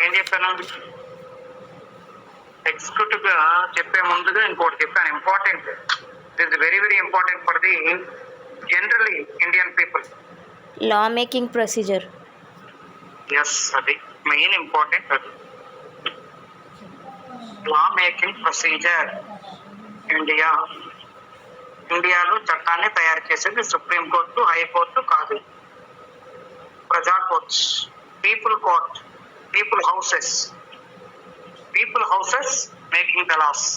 ఏం చెప్పాను? ఎగ్జిక్యూటివ్ గా చెప్పే ముందుగా ఇంకోటి చెప్పాను, important. This very very important for the generally Indian people. Law making procedure. Yes, అది మెయిన్ ఇంపార్టెంట్. అది లా మేకింగ్ ప్రొసీజర్. ఇండియాలో చట్టాన్ని తయారు చేసేది సుప్రీం కోర్టు, హైకోర్టు కాదు, ప్రజా courts, people court, people houses making the laws.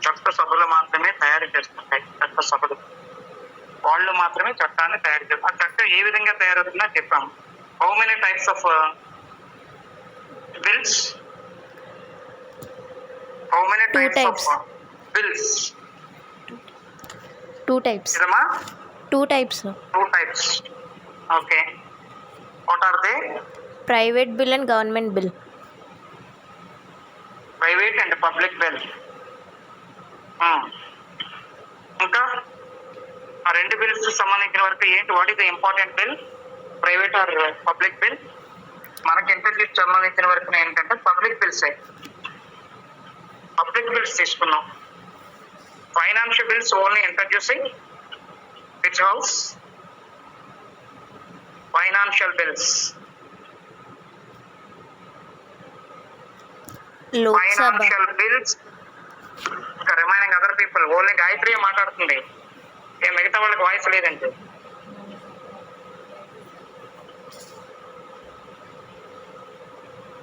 చట్ట సభలు మాత్రమే తయారు చేస్తుంటాయి. చట్ట సభలు వాళ్ళు మాత్రమే చట్టాన్ని తయారు చేస్తారు. ఆ చట్టం ఏ విధంగా తయారవుతుందో చెప్పాము. How many types of bills? How many types of bills? Two types. ఇదమ్మా Two types. Two types. Okay. What are they? Private bill and government bill. Private and public bill. ఇంకా ఆ రెండు బిల్స్ సంబంధించిన వరకు ఏంటి? What is the important bill? Private or public bill? మనకి introduce సంబంధించిన వరకు ఏంటంటే పబ్లిక్ బిల్స్ తీసుకున్నాం. Financial bills only introducing which house? Financial bills. Financial bills. Remaining other people, only Gayatri మాట్లాడుతుంది, మిగతా వాళ్ళకి వాయిస్ లేదంటే.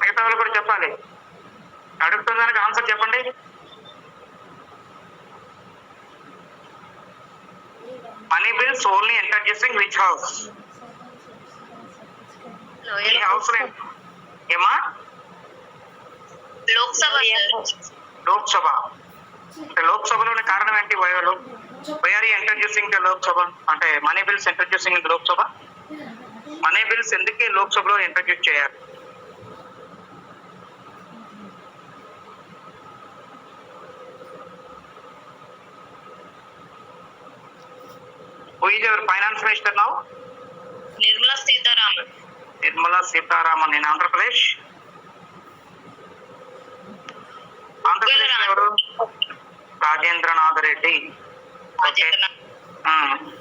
మిగతా వాళ్ళు కూడా చెప్పాలి. అడుగుతున్న దానికి ఆన్సర్ చెప్పండి. Money bills only introducing which house? ఈ హౌస్ ఏమా? లోక్సభ. అంటే లోక్సభలోని కారణం ఏంటి? వైఆర్ ఇంట్రడ్యూసింగ్ ద లోక్సభ అంటే money bills introducing in Lok Sabha. Money bills ఎందుకే లోక్సభలో ఇంట్రడ్యూస్ చేయాలి? Who is your finance minister now? Nirmala Sitharaman in Andhra Pradesh. ఎవరు? Rajendranath Reddy. Okay.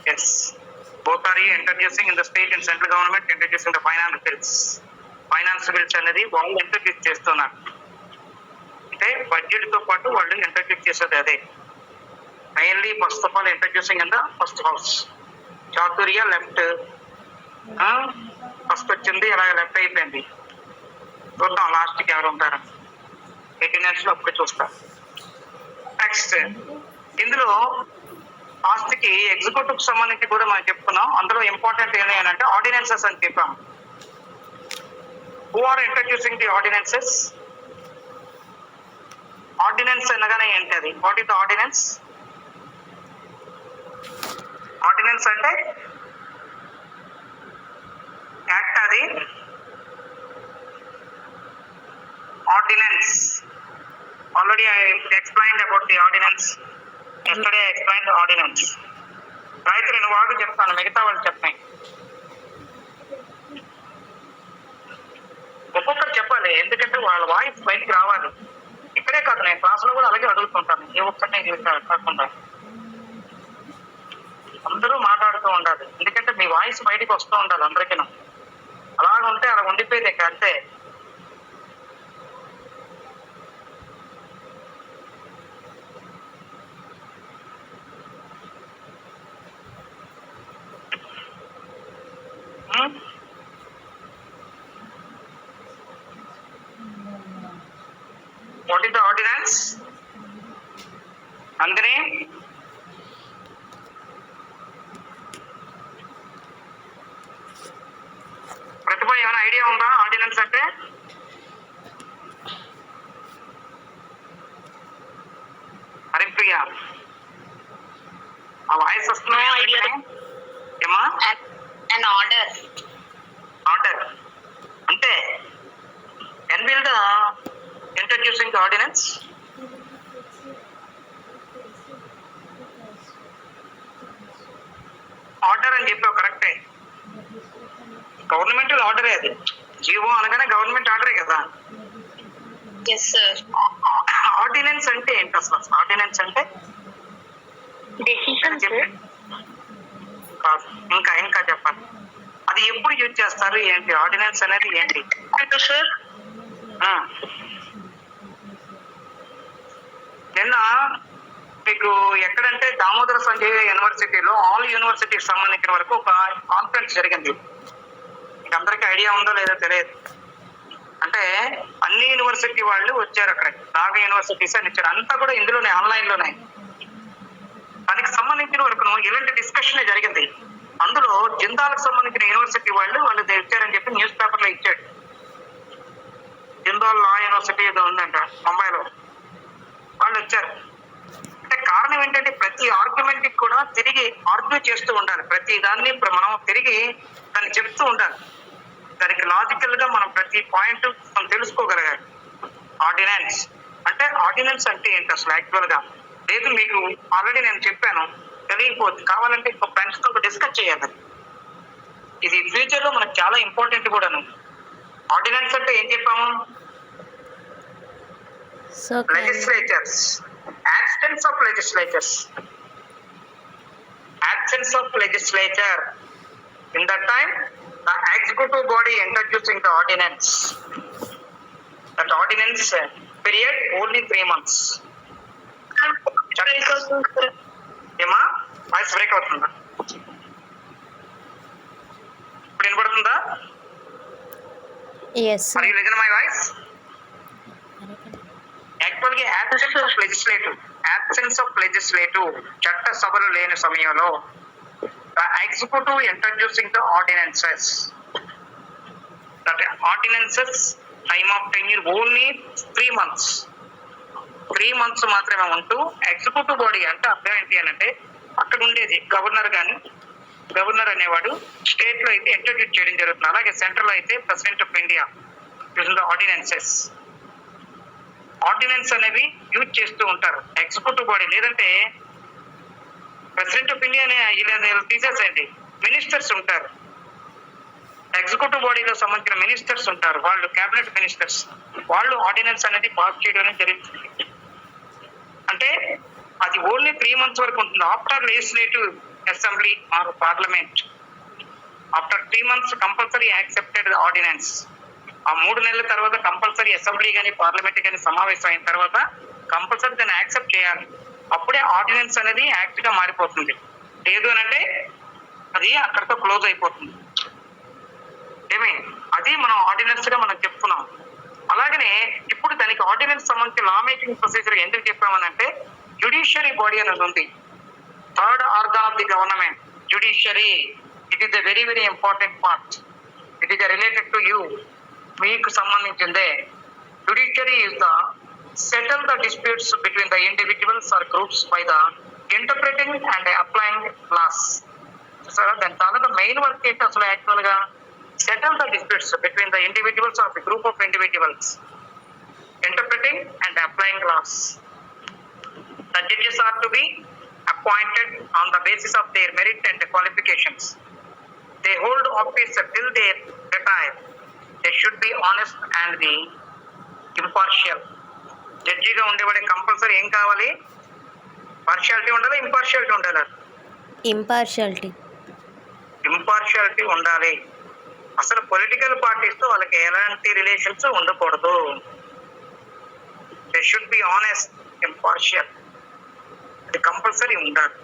Yes. Both are introducing in the state and central government, introducing the finance bills. Finance bills అనేది వాళ్ళు introduce చేస్తున్నారు. అంటే budget తో పాటు వాళ్ళు introduce చేసేది అదే. Mainly first of all introducing in the first house. Chaturya left first వచ్చింది, అలాగే లెఫ్ట్ అయిపోయింది. చూద్దాం లాస్ట్కి ఎవరు ఉంటారు. 18 లో అప్పుడు చూస్తారు. నెక్స్ట్ ఇందులో ఆస్తికి ఎగ్జిక్యూటివ్ సంబంధించి కూడా మనం చెప్పుకున్నాం. అందులో ఇంపార్టెంట్ ఏంటి అంటే ఆర్డినెన్సెస్ అని చెప్పాం. Who are introducing the ordinances? Ordinance అనగానే ఏంటి అది? What is the ordinance? Ordinance అంటే యాక్ట్. అది ordinance. Already I explained about the ordinance. Yesterday I explained the ordinance. Gayatri నువ్వు వాడు చెప్తాను, మిగతా వాళ్ళు చెప్పాయి. ఒక్కొక్కరు చెప్పాలి, ఎందుకంటే వాళ్ళ వాయిస్ బయటికి రావాలి. ఇక్కడే కాదు, నేను క్లాసులో కూడా అలాగే అడుగుతుంటాను. ఏ ఒక్కరినే కాకుండా అందరూ మాట్లాడుతూ ఉండాలి. ఎందుకంటే మీ వాయిస్ బయటికి వస్తూ ఉండాలి అందరికీ. అలాగ ఉంటే అలా ఉండిపోయేది అంతే. What is the ordinance? Andhani? ప్రతిభ ఏమైనా ఐడియా ఉందా ఆర్డినెన్స్ అంటే? హరిప్రియ ఆ వాయిస్ వస్తున్నా? ఏమా? an order అంటే can build introducing the ordinance. Order అని చెప్పావు, కరెక్టే. గవర్నమెంటల్ ఆర్డరే అది. జీవో అనగానే గవర్నమెంట్ ఆర్డరే కదా. Yes, sir. ఆర్డినెన్స్ అంటే ఏంటి అసలు? ఆర్డినెన్స్ అంటే Decision, sir. కాదు, ఇంకా చెప్పాలి. అది ఎప్పుడు యూజ్ చేస్తారు, ఏంటి ఆర్డినెన్స్ అనేది ఏంటి? Sir. నిన్న మీకు ఎక్కడంటే దామోదర సంజయ్ యూనివర్సిటీలో ఆల్ యూనివర్సిటీకి సంబంధించిన వరకు ఒక కాన్ఫరెన్స్ జరిగింది. మీకు అందరికీ ఐడియా ఉందో లేదో తెలియదు. అంటే అన్ని యూనివర్సిటీ వాళ్ళు వచ్చారు అక్కడ, నాగా యూనివర్సిటీస్ అని ఇచ్చారు. అంతా కూడా ఇందులోనే ఆన్లైన్ లోనే. దానికి సంబంధించిన వరకు ఇలాంటి డిస్కషన్ జరిగింది. అందులో జిందాలకు సంబంధించిన యూనివర్సిటీ వాళ్ళు ఇచ్చారని చెప్పి న్యూస్ పేపర్ లో ఇచ్చాడు. జిందాల్ లా యూనివర్సిటీ ఏదో ఉందంట ముంబైలో, వాళ్ళు వచ్చారు. అంటే కారణం ఏంటంటే ప్రతి ఆర్గ్యుమెంట్ కి కూడా తిరిగి ఆర్గ్యూ చేస్తూ ఉండాలి. ప్రతి దాన్ని మనం తిరిగి దాన్ని చెప్తూ ఉండాలి. దానికి లాజికల్ గా మనం ప్రతి పాయింట్ మనం తెలుసుకోగలగాలి. ఆర్డినెన్స్ అంటే ఏంటి అసలు యాక్చువల్ గా? లేదు, మీకు ఆల్రెడీ నేను చెప్పాను, తెలియకపోతే కావాలంటే ఇంకో ఫ్రెండ్స్ తో డిస్కస్ చేయాలి. ఇది ఫ్యూచర్ లో మనకు చాలా ఇంపార్టెంట్ కూడాను. ఆర్డినెన్స్ అంటే ఏం చెప్పాము? Legislatures, absence of legislature. In that time, the executive body introducing the ordinance. That ordinance period only 3 months. ఏమా వాయిస్ బ్రేక్ అవుతుందా? ఇప్పుడు వినపడుతుందా? Yes, sir. Are you listening to my voice? యాక్చువల్గా absence of legislative చట్ట సభలు లేని సమయంలో executive introducing the ordinances. That ordinances time of tenure only 3 months. 3 months మాత్రమే ఉంటూ ఎగ్జిక్యూటివ్ బాడీ అంటే అర్థం ఏంటి అని అంటే అక్కడ ఉండేది గవర్నర్ అనేవాడు స్టేట్ లో అయితే ఇంట్రడ్యూస్ చేయడం జరుగుతుంది. అలాగే సెంట్రల్ లో అయితే president of India using the ordinances. Ordinance అనేవి యూజ్ చేస్తూ ఉంటారు ఎగ్జిక్యూటివ్ బాడీ. లేదంటే ప్రెసిడెంట్ ఆఫ్ ఇండియా తీసేసేయండి, మినిస్టర్స్ ఉంటారు. ఎగ్జిక్యూటివ్ బాడీలో సంబంధించిన మినిస్టర్స్ ఉంటారు, వాళ్ళు క్యాబినెట్ మినిస్టర్స్. వాళ్ళు ఆర్డినెన్స్ అనేది పాస్ చేయడం జరుగుతుంది. అంటే అది ఓన్లీ 3 months వరకు ఉంటుంది. After legislative assembly or parliament, after 3 months compulsory accepted ordinance. ఆ 3 నెలల తర్వాత కంపల్సరీ అసెంబ్లీ కానీ పార్లమెంట్ కానీ సమావేశం అయిన తర్వాత కంపల్సరీ దాన్ని యాక్సెప్ట్ చేయాలి. అప్పుడే ఆర్డినెన్స్ అనేది యాక్ట్ గా మారిపోతుంది. లేదు అని అంటే అది అక్కడితో క్లోజ్ అయిపోతుంది. అది మనం ఆర్డినెన్స్ గా మనం చెప్తున్నాం. అలాగనే ఇప్పుడు దానికి ఆర్డినెన్స్ సంబంధించి లా మేకింగ్ ప్రొసీజర్ ఎందుకు చెప్పామనంటే జ్యుడిషియరీ బాడీ అనేది ఉంది. Third organ of the government, judiciary. It is the very very important part. It is related to you, మీకు సంబంధించిందే. Judiciary is the settle the disputes between the individuals or groups by the interpreting and applying laws. సరే, దాని తాలూకా main work ఏంటి అసలు actual గా? Settle the disputes between the individuals or the group of individuals, interpreting and applying laws. The judges are to be appointed on the basis of their merit and qualifications. They hold office till they retire. They should be honest and be impartial. జడ్జిగా ఉండేవాడే compulsory ఏం కావాలి? Partiality ఉండాలి, impartiality ఉండాలి? Impartiality ఉండాలి. అసలు political parties తో వాళ్ళకి ఎలాంటి రిలేషన్స్ ఉండకూడదు. They should be honest, impartial. అది కంపల్సరీ ఉండాలి.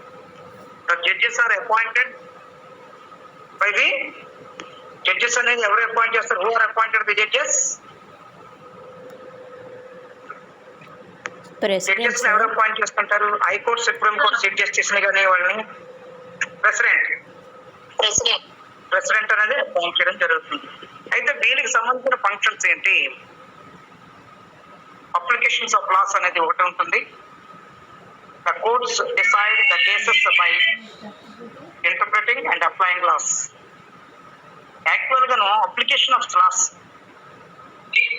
The judges are appointed by the judges అనేది ఎవరు అపాయింట్ చేస్తారు? Who are appointed the judges? Judges ఎవరు అపాయింట్ చేసుకుంటారు? High court, supreme court chief justice ని కానీ వాళ్ళని ప్రెసిడెంట్ అనేది అపాయింట్ చేయడం జరుగుతుంది. అయితే దీనికి సంబంధించిన ఫంక్షన్స్ ఏంటి? అప్లికేషన్స్ ఆఫ్ లాస్ అనేది ఒకటి ఉంటుంది. The courts decide the cases by interpreting and applying laws. Actual ga no application of laws.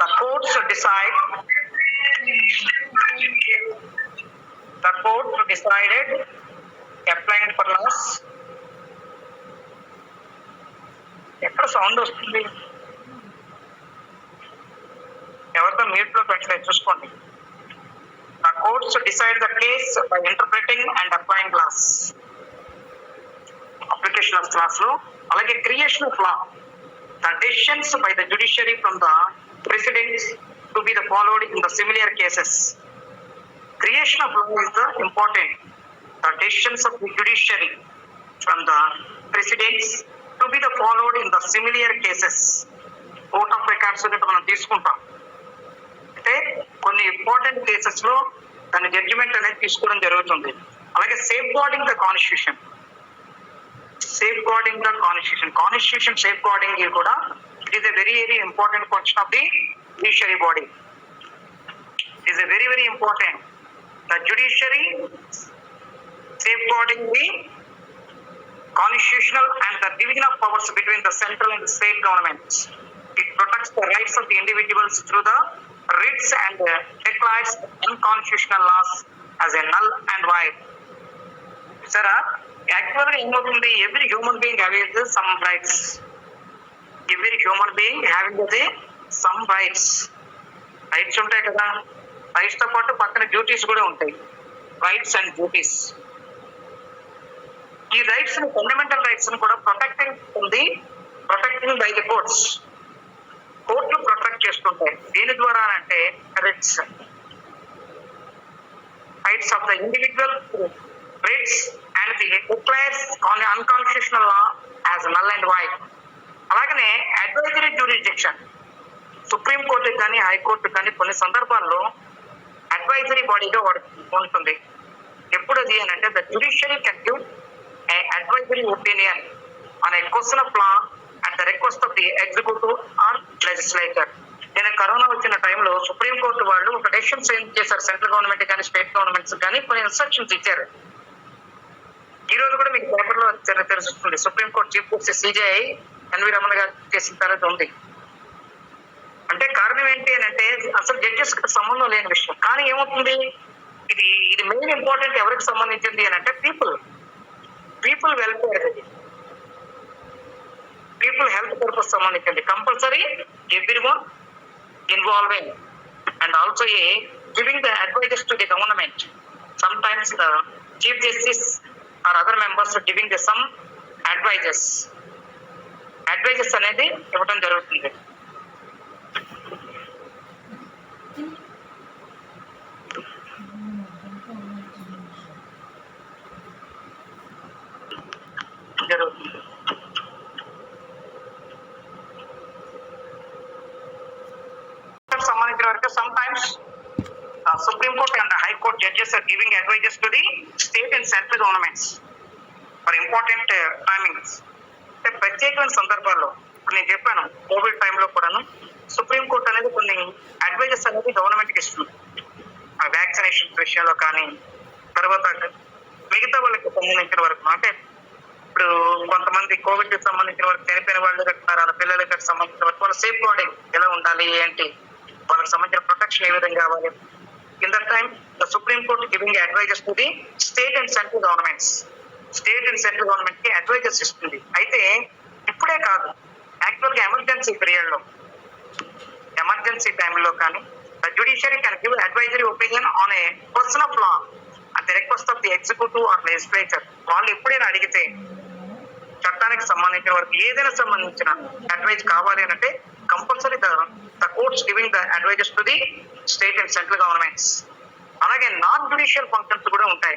The courts decided applying for laws ఎక్కడ సౌండ్ వస్తుంది? ఎవరితో మ్యూట్ లో పెట్టలేదు, చూసుకోండి. The courts decide the case by interpreting and applying laws. Application of laws లో అలాగే creation of law. The decisions by the judiciary from the precedents to be the followed in the similar cases. Creation of law is the important. The decisions of the judiciary from the precedents to be the followed in the similar cases. Court of records మనం తీసుకుంటాం. అంటే కొన్ని important cases లో దాని judgement అనేది తీసుకోవడం జరుగుతుంది. అలాగే safeguarding the constitution. Constitution safeguarding కూడా it is a very very important function of the judiciary body. It is a very very important. The judiciary safeguarding the constitutional and the division of powers between the central and the state governments. It protects the rights of the individuals through the writs and declares unconstitutional laws as a null and void. Sir, actually ఏమవుతుంది? Every human being having some rights. Every human being having some rights. Rights ఉంటాయి కదా, rights తో పాటు పక్కన duties కూడా ఉంటాయి. Rights and duties. ఈ rights ని, ఫండమెంటల్ రైట్స్ ని కూడా ప్రొటెక్టింగ్ బై ది కోర్ట్స్. కోర్టులు ప్రొటెక్ట్ చేస్తుంటాయి. దీని ద్వారా అంటే rights of the individual rights and the declares on the unconstitutional law as null and wide. అలాగనే అడ్వైజరీ జ్యూరిస్డిక్షన్. సుప్రీం కోర్టు కానీ హైకోర్టు కానీ కొన్ని సందర్భాల్లో అడ్వైజరీ బాడీగా ఉంటుంది. ఎప్పుడు అది అని అంటే the judiciary can give advisory opinion on a question of law at the request of the executive or legislature. నేను కరోనా వచ్చిన టైంలో సుప్రీం కోర్టు వాళ్ళు ఒక డెసిషన్స్ ఏం చేశారు, సెంట్రల్ గవర్నమెంట్ కానీ స్టేట్ గవర్నమెంట్స్ కానీ కొన్ని ఇన్స్ట్రక్షన్స్ ఇచ్చారు. ఈ రోజు కూడా మీకు పేపర్లో తెలుస్తుంది. Supreme court chief justice CJI NV Ramana garu చేసిన తర్వాత ఉంది. అంటే కారణం ఏంటి అని అంటే అసలు జడ్జెస్ కి సంబంధం లేని విషయం. కానీ ఏమవుతుంది, ఇది మెయిన్ ఇంపార్టెంట్ ఎవరికి సంబంధించింది అని అంటే people welfare, people health purpose సంబంధించింది. Compulsory everyone involving and also giving the advises to the government. Sometimes the chief justice or other members giving the some advises అనేది ఇవ్వడం జరుగుతుంది. సంబంధించిన వరకు sometimes supreme court and high court judges are giving advises to the state and central governments for important timings. అంటే ప్రత్యేకమైన సందర్భాల్లో ఇప్పుడు నేను చెప్పాను, కోవిడ్ టైంలో కూడాను సుప్రీం కోర్ట్ అనేది కొన్ని అడ్వైజెస్ అనేది గవర్నమెంట్ కి ఇస్తుంది. వ్యాక్సినేషన్ విషయంలో కానీ, తర్వాత మిగతా వాళ్ళకి సంబంధించిన వరకు, అంటే ఇప్పుడు కొంతమంది కోవిడ్ కి సంబంధించిన వరకు చనిపోయిన వాళ్ళు కట్టినారు, వాళ్ళ పిల్లలకి సంబంధించిన వరకు వాళ్ళ సేఫ్ గార్డింగ్ ఎలా ఉండాలి ఏంటి, వాళ్ళకి సంబంధించిన ప్రొటెక్షన్ ఏ విధంగా కావాలి. In that time the supreme court giving advises to the state and central governments. State and central government కి అడ్వైజెస్ ఇస్తుంది. అయితే ఇప్పుడే కాదు, యాక్చువల్ గా ఎమర్జెన్సీ పీరియడ్ లో, ఎమర్జెన్సీ టైంలో కానీ the judiciary can give advisory opinion on a question of law at the request of the executive or legislature. వాళ్ళు ఎప్పుడైనా అడిగితే చట్టానికి సంబంధించిన వరకు ఏదైనా సంబంధించిన అడ్వైజ్ కావాలి అంటే compulsory the courts giving the advises to the state and central governments. అలాగే నాన్ జ్యుడిషియల్ ఫంక్షన్స్ కూడా ఉంటాయి.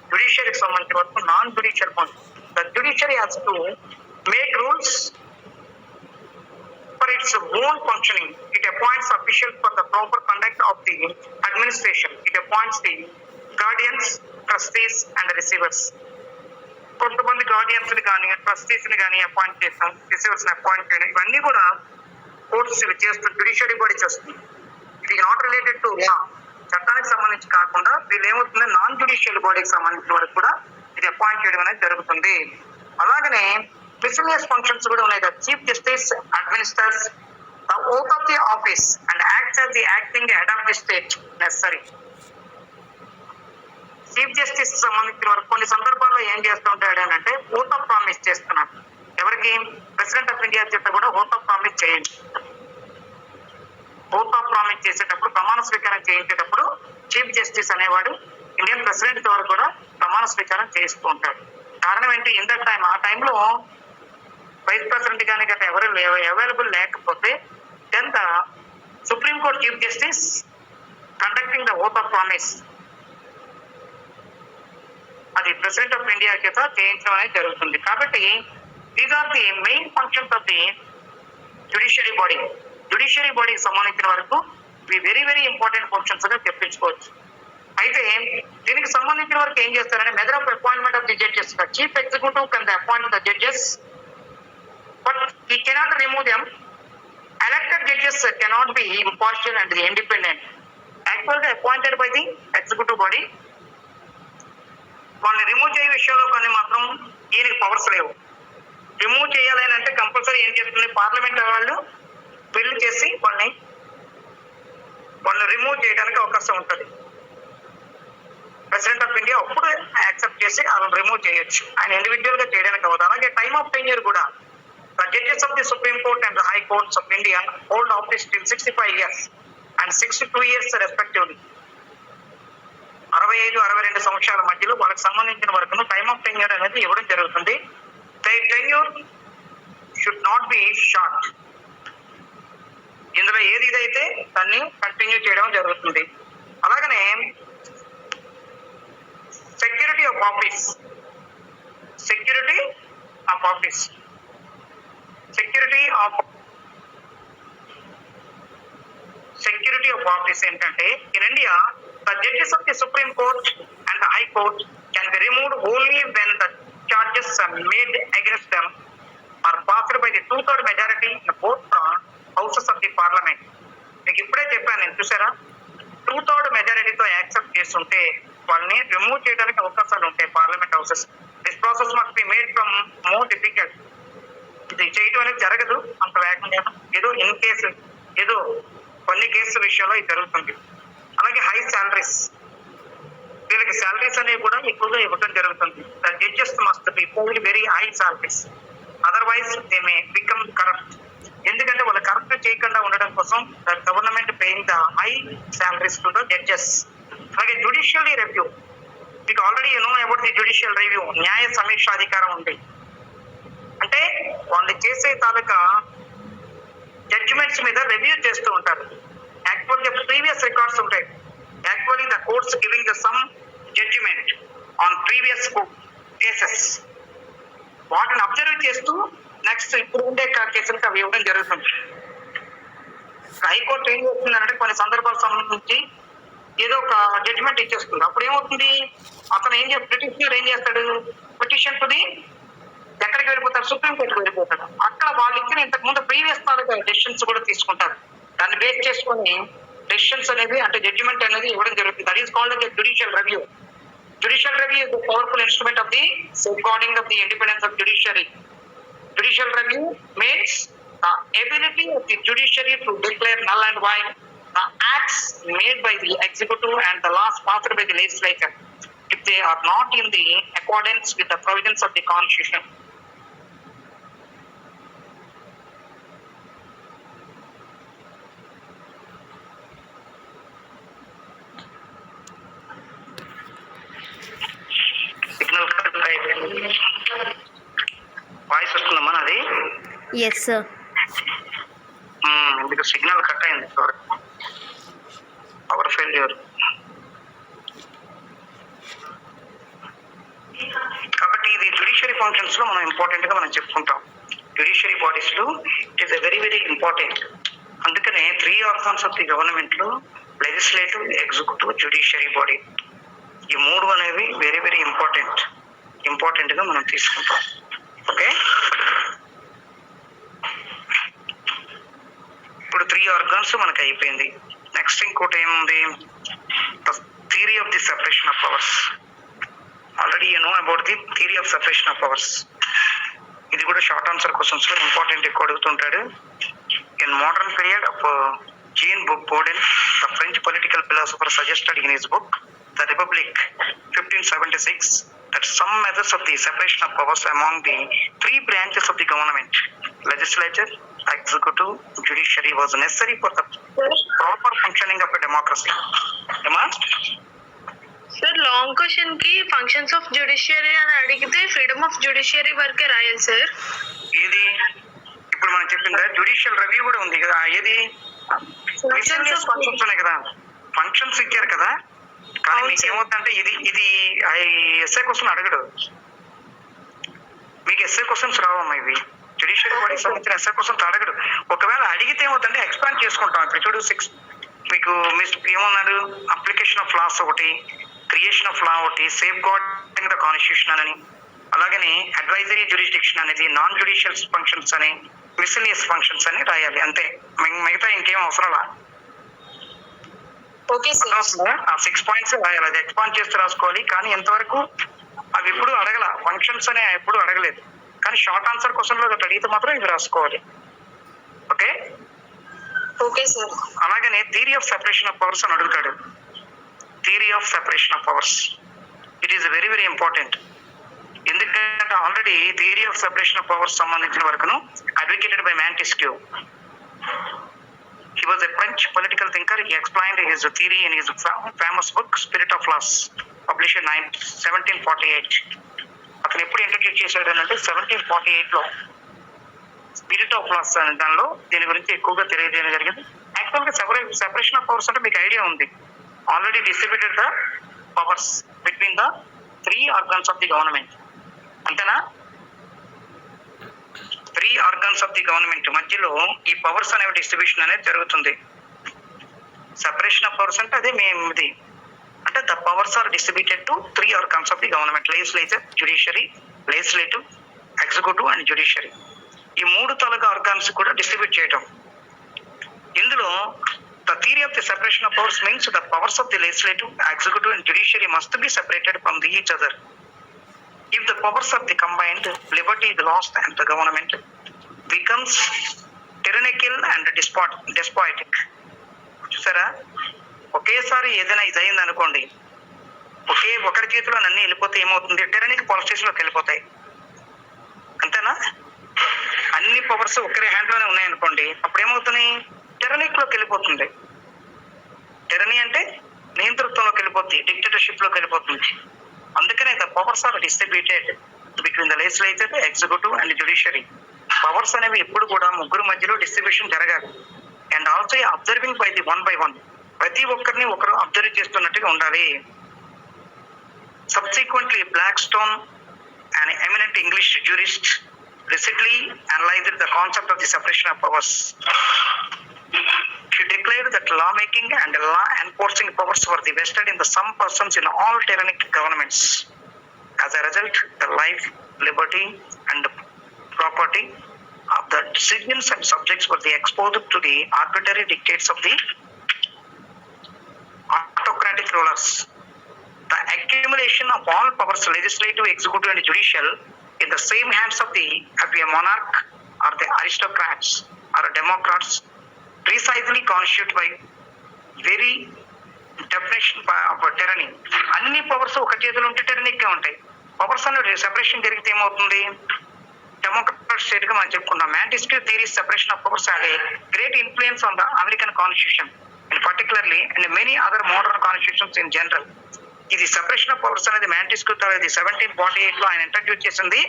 జ్యుడిషియరీకి సంబంధించిన వరకు non judicial function, the judiciary has to make rules for its own functioning. It appoints officials for the proper conduct of the administration. It appoints the guardians, trustees and receivers. కొంతమంది guardians ని కానీ trustees ని కానీ appoint చేస్తాం, receivers ని appoint చేయడం, ఇవన్నీ కూడా కోర్ట్స్ చేస్తుంది, జ్యుడిషియరీ బాడీ చేస్తుంది. ఇది నాట్ రిలేటెడ్ టు లా, చట్టానికి సంబంధించి కాకుండా వీళ్ళు ఏమవుతుంది నాన్ జ్యుడిషియల్ బాడీకి సంబంధించిన వరకు కూడా ఇది అపాయింట్ చేయడం అనేది జరుగుతుంది. అలాగనే మిస్సిలియస్ ఫంక్షన్స్ కూడా ఉన్నాయి. The chief justice administers the oath of the office and acts as the acting head of the state necessary. Chief justice సంబంధించిన వరకు కొన్ని సందర్భాల్లో ఏం చేస్తూ ఉంటాడు అని అంటే ఓత్ ఆఫ్ ప్రామిస్ చేస్తున్నాడు. ఎవరికి? దానికి ప్రెసిడెంట్ ఆఫ్ ఇండియా చేత కూడా ఓత్ ఆఫ్ ప్రామిస్ చేయండి. ఓత్ ఆఫ్ ప్రామిస్ చేసేటప్పుడు, ప్రమాణ స్వీకారం చేయించేటప్పుడు చీఫ్ జస్టిస్ అనేవాడు ఇండియన్ ప్రెసిడెంట్ ద్వారా కూడా ప్రమాణ స్వీకారం చేస్తూ ఉంటాడు. కారణం ఏంటి, ఇన్ దట్ టైం, ఆ టైంలో వైస్ ప్రెసిడెంట్ కానీ గట్రా ఎవరు అవైలబుల్ లేకపోతే then the supreme court chief justice conducting the oath of promise అది ప్రెసిడెంట్ ఆఫ్ ఇండియా చేత చేయించడం అనేది జరుగుతుంది. కాబట్టి these are the main functions of the judiciary body. Judiciary బాడీకి సంబంధించిన వరకు ఇవి వెరీ వెరీ ఇంపార్టెంట్ ఫంక్షన్స్ గా చెప్పించుకోవచ్చు. అయితే దీనికి సంబంధించిన వరకు ఏం చేస్తారంటే method of appointment of the judges. Chief executive can appoint the judges but he cannot remove them. Elected judges cannot be impartial and independent. Actually appointed by the executive body. వాళ్ళని remove చేయ విషయంలో కొన్ని మాత్రం ఈయనకి powers లేవు. Remove చేయాలని అంటే compulsory ఏం చేస్తుంది, పార్లమెంట్ వాళ్ళు బిల్లు చేసి వాళ్ళని రిమూవ్ చేయడానికి అవకాశం ఉంటుంది. ప్రెసిడెంట్ ఆఫ్ ఇండియా అప్పుడు యాక్సెప్ట్ చేసి వాళ్ళని రిమూవ్ చేయొచ్చు, ఆయన ఇండివిజువల్ గా చేయడానికి అవ్వదు. అలాగే టైమ్ ఆఫ్ టెన్యూర్ కూడా the judges of the Supreme Court and the High Courts of India hold office till 65 years and 62 years respectively. 65-62 సంవత్సరాల మధ్యలో వాళ్ళకి సంబంధించిన వరకు టైమ్ ఆఫ్ టెన్యూర్ అనేది ఇవ్వడం జరుగుతుంది. Tenure should not be short. ఇందులో ఏది ఇదైతే దాన్ని కంటిన్యూ చేయడం జరుగుతుంది. అలాగనే security of office. Security of office ఏంటంటే in India the judges of the supreme court and the high court can be removed only when the charges are made against them are passed by the 2/3 majority in both houses of the parliament. మీకు ఇప్పుడే చెప్పాను నేను, చూసారా, 2/3 మెజారిటీతో accept చేస్తుంటే వాళ్ళని remove చేయడానికి అవకాశాలు ఉంటాయి parliament houses. This process must be made from more difficult. ఇది చేయటం అనేది జరగదు అంత వేగంగా, ఏదో కొన్ని కేసుల విషయంలో ఇది జరుగుతుంది. అలాగే హై శాలరీస్, వీళ్ళకి శాలరీస్ అనేవి కూడా ఎక్కువగా ఇవ్వడం జరుగుతుంది. The judges must be paid very high salaries, otherwise they may become corrupt. ఎందుకంటే వాళ్ళు కరప్ట్ చేయకుండా ఉండడం కోసం the government paying the high salaries to the judges. అలాగే జ్యుడిషియల్ రివ్యూ, మీకు already no about the judicial review. న్యాయ సమీక్ష అధికారం ఉంది. అంటే వాళ్ళు చేసే తాలూకా జడ్జిమెంట్స్ మీద రివ్యూ చేస్తూ ఉంటారు. యాక్చువల్గా ప్రీవియస్ రికార్డ్స్ ఉంటాయి. Actually the courts giving the some judgement on previous cases, వాటిని అబ్జర్వ్ చేస్తూ నెక్స్ట్ ఇప్పుడు ఉండే కేసులకు అవి ఇవ్వడం జరుగుతుంది. హైకోర్టు ఏం చేస్తుందంటే కొన్ని సందర్భాలకు సంబంధించి ఏదో ఒక జడ్జిమెంట్ ఇచ్చేస్తుంది. అప్పుడు ఏమవుతుంది, అతను పిటిషనర్ ఏం చేస్తాడు, పిటిషన్ టు ది ఎక్కడికి వెళ్ళిపోతారు, సుప్రీం కోర్టుకు వెళ్ళిపోతాడు. అక్కడ వాళ్ళు ఇచ్చిన ఇంతకు ముందు ప్రీవియస్ తాలూకా డెసిషన్స్ కూడా తీసుకుంటారు. దాన్ని బేస్ చేసుకొని డెసిషన్స్ అనేది అంటే జడ్జిమెంట్ అనేది ఇవ్వడం జరుగుతుంది. That is called judicial review. Judicial review is a powerful instrument of the safeguarding of the independence of judiciary. Judicial review means the ability of the judiciary to declare null and void the acts made by the executive and the laws passed by the legislature if they are not in the accordance with the provisions of the Constitution. Voice వస్తుందమ్మా నాది? Yes sir. ఎందుకు signal cut అయింది, power failure. కాబట్టి ఇది judiciary functions లో మనం important గా మనం చెప్పుకుంటాం. జ్యుడిషియరీ బాడీస్ లో it is very very important. అందుకనే 3 ఆర్గన్స్ ఆఫ్ ది గవర్నమెంట్ లో లెజిస్లేటివ్, ఎగ్జిక్యూటివ్, జ్యుడిషియరీ బాడీ, ఈ 3 అనేవి వెరీ వెరీ ఇంపార్టెంట్ గా మనం తీసుకుంటాం. ఓకే, ఇప్పుడు 3 ఆర్గన్స్ మనకి అయిపోయింది. నెక్స్ట్ ఇంకోటి ఏముంది, the theory of the separation of powers. Already you know about the theory of separation of powers. ఇది కూడా షార్ట్ ఆన్సర్ క్వశ్చన్స్ లో ఇంపార్టెంట్ ఎక్కువ అడుగుతుంటాడు. In modern period of Jean Bourdin, the French political philosopher, suggested in his book The Republic 1576 that some measures of the separation of powers among the three branches of the government, legislature, executive, judiciary, was necessary for the proper functioning of a democracy. Emma? Sir long question కి functions of judiciary అని అడిగితే freedom of judiciary వరకే రాయాలి sir. ఏది ఇప్పుడు మనం చెప్పిందా judicial review కూడా ఉంది కదా, ఏది ఫంక్షన్స్ ఉన్నాయి కదా, ఫంక్షన్స్ ఇచ్చారు కదా. కానీ మీకు ఏమవుతుందంటే ఇది ఎస్ఏ క్వశ్చన్ అడగడు, మీకు ఎస్ఏ క్వశ్చన్స్ రావమ్మా. ఇవి జ్యుడిషియల్ బాడీకి సంబంధించిన ఎస్ఏ క్వశ్చన్స్ అడగడు. ఒకవేళ అడిగితే ఏమవుతుందంటే ఎక్స్పాండ్ చేసుకుంటాం. ఇప్పుడు చూడు 6 మీకు ఏమన్నారు, అప్లికేషన్ ఆఫ్ లాస్ ఒకటి, క్రియేషన్ ఆఫ్ లా ఒకటి, సేఫ్ గార్డింగ్ ద కాన్స్టిట్యూషన్ అని, అలాగని అడ్వైజరీ జ్యూరిస్డిక్షన్ అనేది, నాన్ జ్యుడిషియల్ ఫంక్షన్స్ అని, మిస్సిలియస్ ఫంక్షన్స్ అని రాయాలి అంతే. మిగతా ఇంకేం అవసరంలా. Okay sir. ఆ 6 పాయింట్స్ రాయాలి, అది ఎక్స్పాండ్ చేస్తే రాసుకోవాలి. కానీ ఎంతవరకు అవి ఎప్పుడు అడగల, ఫంక్షన్స్ అనే ఎప్పుడు అడగలేదు. కానీ షార్ట్ ఆన్సర్ క్వశ్చన్ లో అడిగితే మాత్రం ఇవి రాసుకోవాలి. Okay okay sir. అలాగనే theory of separation of powers అని అడుగుతాడు. Theory of separation of powers it is very very important. ఎందుకంటే already theory of separation of powers సంబంధించిన వరకును advocated by Montesquieu. He was a French political thinker. He explained his theory in his famous book Spirit of Laws, published in 1748. అతను ఎప్పుడు introduce చేశాడు అంటే 1748 లో spirit of loss అనే దానిలో దీని గురించి ఎక్కువగా తెలియజేయడం జరిగింది. యాక్చువల్గా సెపరేషన్ ఆఫ్ పవర్స్ అంటే మీకు ఐడియా ఉంది, already distributed the powers between the 3 organs of the government. అంతేనా? 3 ఆర్గన్స్ ఆఫ్ ది గవర్నమెంట్ మధ్యలో ఈ పవర్స్ అనేవి డిస్ట్రిబ్యూషన్ అనేది జరుగుతుంది. సెపరేషన్ ఆఫ్ పవర్స్ అంటే అదే ఇది అంటే the powers are distributed to 3 organs of the government, legislature, judiciary, legislative, executive and judiciary. ఈ 3 తరగతి ఆర్గన్స్ కూడా డిస్ట్రిబ్యూట్ చేయటం. ఇందులో the theory of the separation of powers means the powers of the legislative, executive and judiciary must be separated from the each other. If the powers of the combined, liberty is lost and the government becomes tyrannical and despotic. చూసారా, ఒకేసారి ఏదైనా ఇది అయింది అనుకోండి, ఒకరి చేతిలో అన్ని వెళ్ళిపోతే ఏమవుతుంది, టెరనిక్ పాలిటిక్స్ లోకి వెళ్ళిపోతాయి. అంతేనా? అన్ని పవర్స్ ఒకరి హ్యాండ్ లోనే ఉన్నాయనుకోండి, అప్పుడు ఏమవుతున్నాయి, టెరనిక్ లోకి వెళ్ళిపోతుంది. టెరనీ అంటే నియంతృత్వంలోకి వెళ్ళిపోతుంది, డిక్టేటర్షిప్ లోకి వెళ్ళిపోతుంది. అందుకనే the powers are distributed between the legislature, executive and judiciary. Powers అనేవి ఎప్పుడు కూడా ముగ్గురు మధ్యలో డిస్ట్రిబ్యూషన్ జరగాలి. And also observing by the 1 by 1, ప్రతి ఒక్కరిని ఒకరు అబ్జర్వ్ చేస్తున్నట్టుగా ఉండాలి. Subsequently Blackstone, an eminent English jurist, recently analyzed the concept of the separation of powers. He declared that lawmaking and law enforcing powers were vested in some persons in all tyrannic governments. As a result, the life, liberty, and property of the citizens and subjects were exposed to the arbitrary dictates of the autocratic rulers. The accumulation of all powers, legislative, executive, and judicial, in the same hands of a monarch or the aristocrats or democrats, precisely constituted by very definition of tyranny. అన్ని powers ఒక చేతిలో ఉంటే టెరనిక్ గా ఉంటాయి. Powers అనేది separation జరిగితే ఏమవుతుంది, Democrat state గా మనం చెప్పుకుంటాం. Montesquieu theory separation of powers had a great influence on the American constitution and particularly and many other modern constitutions in general. ఇది సెపరేషన్ ఆఫ్ పవర్స్ అనేది మాంటెస్క్యూ 1748 లో ఆయన ఇంట్రడ్యూస్ చేసింది.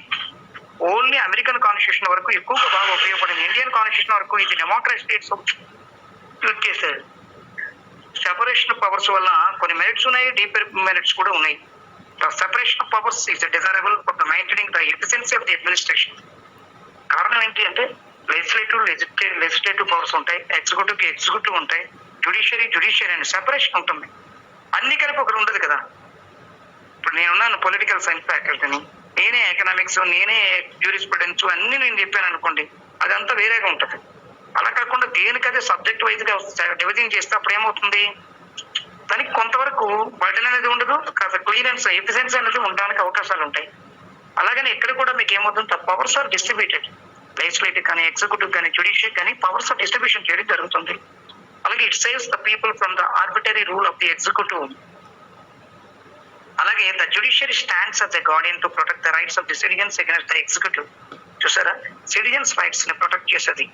ఓన్లీ అమెరికన్ కాన్స్టిట్యూషన్ వరకు ఎక్కువగా బాగా ఉపయోగపడింది. ఇండియన్ కాన్స్టిట్యూషన్ వరకు ఇది డెమోక్రాటిక్ స్టేట్స్ యూజ్ చేశారు. సెపరేషన్ ఆఫ్ పవర్స్ వల్ల కొన్ని మెరిట్స్ ఉన్నాయి, డీపర్ మెరిట్స్ కూడా ఉన్నాయి. The separation of powers is desirable for the maintaining the efficiency of the administration. కారణం ఏంటి అంటే లెజిస్లేటివ్ పవర్స్ ఉంటాయి, ఎగ్జిక్యూటివ్ ఉంటాయి, జ్యుడిషియరీ అని సెపరేషన్ ఉంటుంది. అన్ని కలిపి ఒకరు ఉండదు కదా. ఇప్పుడు నేనున్నాను పొలిటికల్ సైన్స్ ఫ్యాకల్టీని, నేనే ఎకనామిక్స్, నేనే జ్యూరిస్ప్రుడెన్స్ అన్ని నేను చెప్పాను అనుకోండి, అదంతా వేరేగా ఉంటుంది. అలా కాకుండా దేనికదే సబ్జెక్ట్ వైజ్ గా డివిజన్ చేస్తే అప్పుడు ఏమవుతుంది, దానికి కొంతవరకు బర్డెన్ అనేది ఉండదు, కాస్త క్లియరెన్స్, ఎఫిషియన్సీ అనేది ఉండడానికి అవకాశాలు ఉంటాయి. అలాగని ఇక్కడ కూడా మీకు ఏమవుతుంది, the powers are distributed. Legislative కానీ, ఎగ్జిక్యూటివ్ కానీ, జ్యుడిషియరీ కానీ పవర్స్ ఆఫ్ డిస్ట్రిబ్యూషన్ చేయడం జరుగుతుంది. అలాగే it saves the people from the arbitrary rule of the executive. అలాగే the judiciary stands as a guardian to protect the rights of the citizens against the executive. చూసారా, citizens rights ని protect చేసేది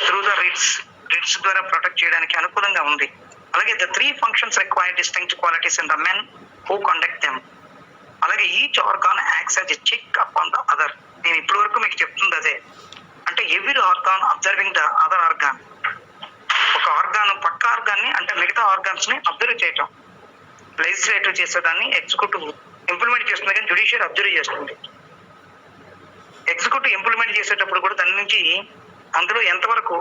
through the writs ద్వారా protect చేయడానికి అనుకూలంగా ఉంది. అలాగే the 3 functions require distinct qualities in the men who conduct them. అలాగే each organ acts as a check upon the other. నేను ఇప్పటి వరకు మీకు చెప్తుంది అదే, అంటే every organ observing the other organ. ఒక ఆర్గాన్ పక్క ఆర్గాన్ ని అంటే మిగతా ఆర్గాన్స్ ని అబ్జర్వ్ చేయటం. లెజిస్లేటివ్ చేసేదాన్ని ఎగ్జిక్యూటివ్ ఇంప్లిమెంట్ చేస్తుంది, కానీ జ్యుడిషియరీ అబ్జర్వ్ చేస్తుంది. ఎగ్జిక్యూటివ్ ఇంప్లిమెంట్ చేసేటప్పుడు కూడా దాని నుంచి అందులో ఎంతవరకు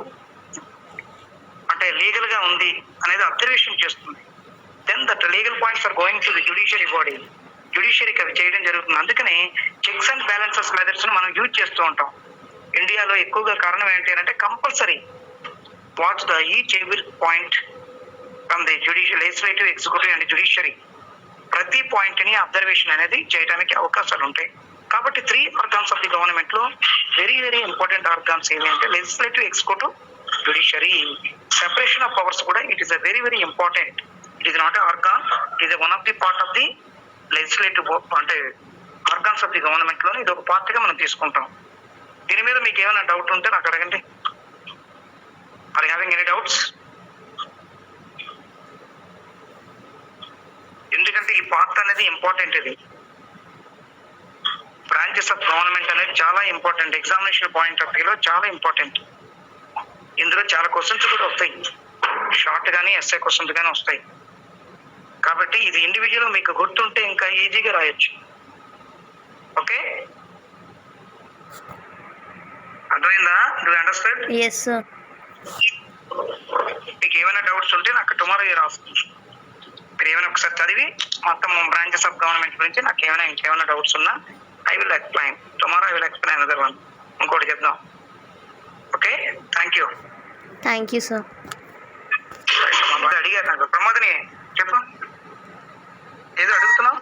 అంటే లీగల్ గా ఉంది అనేది అబ్జర్వేషన్ చేస్తుంది. Then that legal points are going to the judiciary body. జ్యుడిషియరీకి అవి చేయడం జరుగుతుంది. అందుకని చెక్స్ అండ్ బ్యాలెన్సెస్ మెథడ్స్ మనం యూజ్ చేస్తూ ఉంటాం. ఇండియాలో ఎక్కువగా కారణం ఏంటి అంటే compulsory watch the each every point from the legislative, executive and judiciary. ప్రతి పాయింట్ ని అబ్జర్వేషన్ అనేది చేయడానికి అవకాశాలు ఉంటాయి. కాబట్టి 3 ఆర్గాన్స్ ఆఫ్ ది గవర్నమెంట్ లో వెరీ వెరీ ఇంపార్టెంట్ ఆర్గాన్స్ ఏవి అంటే legislative, executive, judiciary. Separation of powers కూడా it is a very very important. It is not organ, it is one of the part of the legislative అంటే organs of the government లోనే ఇది ఒక part గా మనం తీసుకుంటాం. దీని మీద మీకు ఏమైనా డౌట్ ఉంటే నాకు అడగండి. Are having any doubts? ఎందుకంటే ఈ పార్ట్ అనేది ఇంపార్టెంట్. ఇది బ్రాంచెస్ ఆఫ్ గవర్నమెంట్ అనేది చాలా ఇంపార్టెంట్. ఎగ్జామినేషన్ పాయింట్ ఆఫ్ వ్యూలో చాలా ఇంపార్టెంట్. ఇందులో చాలా క్వశ్చన్స్ కూడా వస్తాయి, షార్ట్ గానీ ఎస్ఏ క్వశ్చన్స్ గానీ వస్తాయి. కాబట్టి ఇది ఇండివిజువల్ మీకు గుర్తుంటే ఇంకా ఈజీగా రాయొచ్చు. ఓకే, అర్థమైందా? Do understand? yes sir. మీకు ఏమైనా డౌట్స్ ఉంటే నాకు టుమారో రాస్తుంది. మీరు ఏమైనా ఒకసారి చదివి మొత్తం బ్రాంచెస్ ఆఫ్ గవర్నమెంట్ గురించి నాకు ఇంకేమైనా డౌట్స్ ఉన్నా I will explain tomorrow. I will explain another one. ఇంకోటి చెప్దాం. Okay, thank you. Thank you sir. అడిగారు నాకు ప్రమోదిని, చెప్పు ఏదో అడుగుతున్నావు.